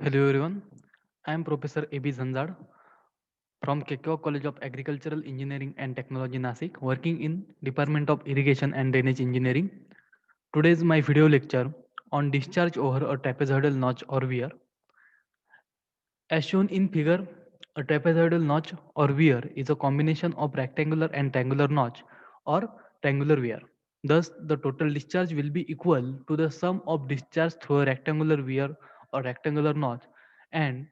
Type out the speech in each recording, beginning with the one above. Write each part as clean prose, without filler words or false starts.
Hello everyone, I am Professor A.B. Zanzad from Kekwa College of Agricultural Engineering and Technology Nasik, working in Department of Irrigation and Drainage Engineering. Today is my video lecture on discharge over a trapezoidal notch or weir. As shown in figure, a trapezoidal notch or weir is a combination of rectangular and triangular notch or triangular weir. Thus, the total discharge will be equal to the sum of discharge through a rectangular weir or rectangular notch and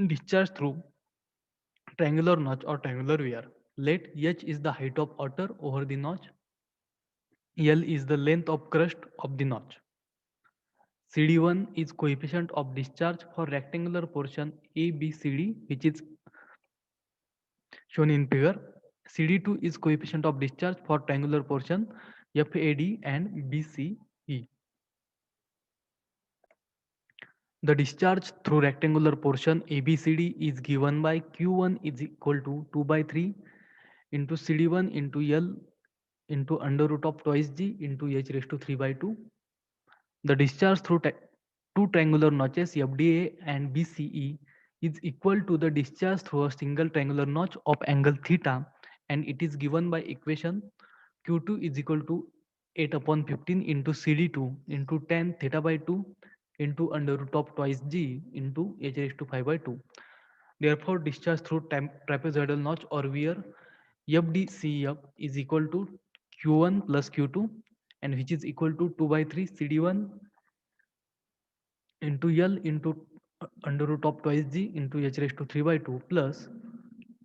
discharge through triangular notch or triangular weir. Let h is the height of outer over the notch. L is the length of crust of the notch. CD1 is coefficient of discharge for rectangular portion ABCD, which is shown in figure. CD2 is coefficient of discharge for triangular portion FAD and BCE. The discharge through rectangular portion ABCD is given by Q1 is equal to 2 by 3 into CD1 into L into under root of twice G into H raised to 3 by 2. The discharge through two triangular notches FDA and BCE is equal to the discharge through a single triangular notch of angle theta, and it is given by equation Q2 is equal to 8 upon 15 into CD2 into tan theta by 2 into under root of twice G into H raised to 5 by 2. Therefore, discharge through trapezoidal notch or weir FDCF is equal to Q1 plus Q2, and which is equal to 2 by 3 CD1 into L into under root of twice G into H raised to 3 by 2 plus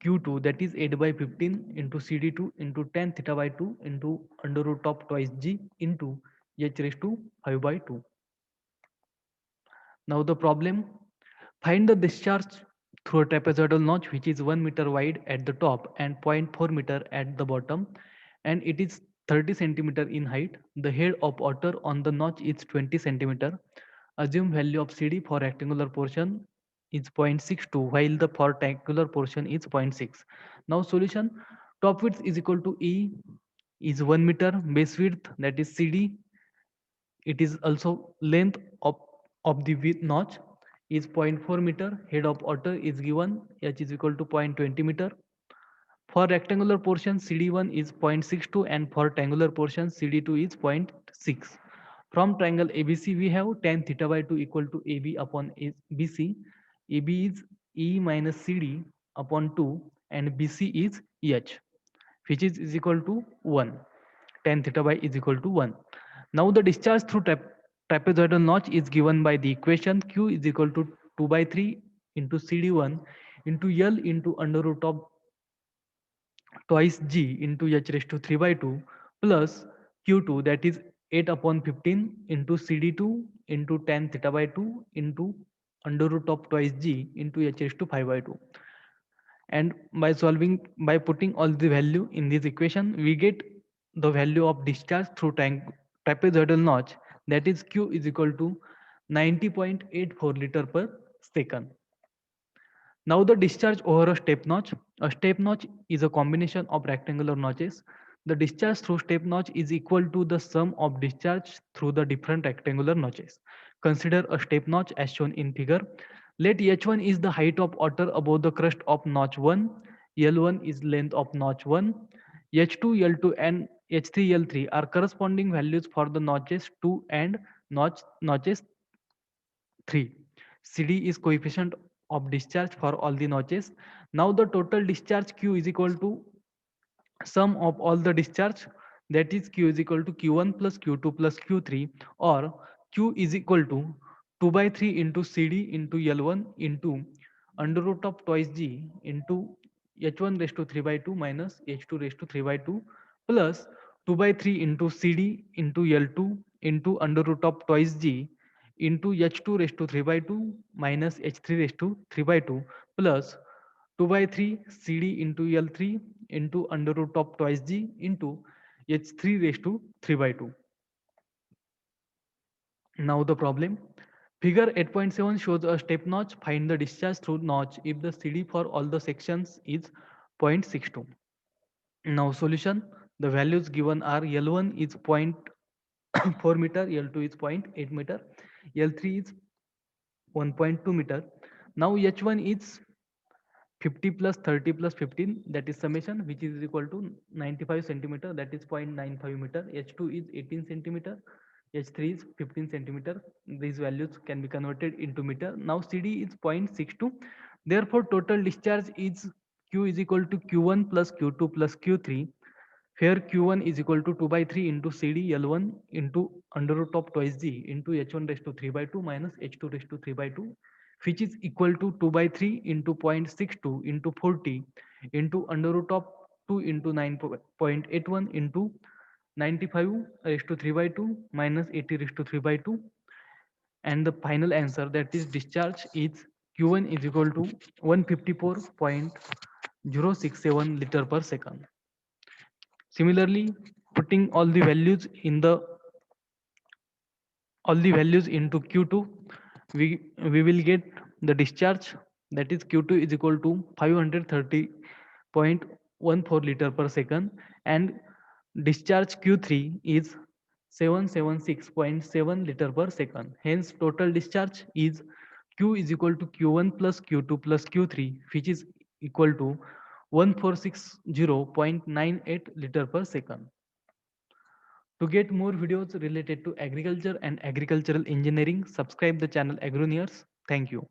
Q2, that is 8 by 15 into CD2 into tan theta by 2 into under root of twice G into H raised to 5 by 2. Now the problem, find the discharge through a trapezoidal notch which is 1 meter wide at the top and 0.4 meter at the bottom, and it is 30 centimeter in height. The head of water on the notch is 20 centimeter. Assume value of CD for rectangular portion is 0.62 while the for triangular portion is 0.6. Now solution, top width is equal to E is 1 meter, base width that is CD, it is also length of the width notch is 0.4 meter, head of water is given h is equal to 0.20 meter. For rectangular portion CD1 is 0.62 and for triangular portion CD2 is 0.6. From triangle ABC we have tan theta by 2 equal to AB upon BC. AB is E minus CD upon 2 and BC is H, which is equal to 1. Tan theta by is equal to 1. Now the discharge through trapezoidal notch is given by the equation Q is equal to 2 by 3 into CD1 into L into under root of twice G into H raised to 3 by 2 plus Q2, that is 8 upon 15 into CD2 into tan theta by 2 into under root of twice G into H raised to 5 by 2. And by putting all the value in this equation, we get the value of discharge through trapezoidal notch, that is Q is equal to 90.84 liter per second. Now the discharge over a step notch. A step notch is a combination of rectangular notches. The discharge through step notch is equal to the sum of discharge through the different rectangular notches. Consider a step notch as shown in figure. Let H1 is the height of water above the crest of notch 1, L1 is length of notch 1, H2, L2 and H3, L3 are corresponding values for the notches 2 and notches 3. CD is coefficient of discharge for all the notches. Now the total discharge Q is equal to sum of all the discharge, that is Q is equal to Q1 plus Q2 plus Q3, or Q is equal to 2 by 3 into CD into L1 into under root of twice G into H1 raised to 3 by 2 minus H2 raised to 3 by 2 plus 2 by 3 into CD into L2 into under root of twice G into H2 raised to 3 by 2 minus H3 raised to 3 by 2 plus 2 by 3 CD into L3 into under root of twice G into H3 raised to 3 by 2. Now the problem. Figure 8.7 shows a step notch. Find the discharge through notch if the CD for all the sections is 0.62. Now solution. The values given are L1 is 0.4 meter, L2 is 0.8 meter, L3 is 1.2 meter. Now H1 is 50 plus 30 plus 15, that is summation, which is equal to 95 centimeter, that is 0.95 meter. H2 is 18 centimeter, H3 is 15 centimeter. These values can be converted into meter. Now CD is 0.62. Therefore total discharge is Q is equal to Q1 plus Q2 plus Q3. Here Q1 is equal to 2 by 3 into CD L1 into under root of twice G into H1 raised to 3 by 2 minus H2 raised to 3 by 2, which is equal to 2 by 3 into 0.62 into 40 into under root of 2 into 9.81 into 95 raised to 3 by 2 minus 80 raised to 3 by 2. And the final answer, that is discharge, is Q1 is equal to 154.067 liter per second. Similarly, putting all the values into Q2, we will get the discharge, that is Q2 is equal to 530.14 liter per second, and discharge Q3 is 776.7 liter per second. Hence total discharge is Q is equal to Q1 plus Q2 plus Q3, which is equal to 1460.98 liter per second. To get more videos related to agriculture and agricultural engineering, subscribe the channel Agroneers. Thank you.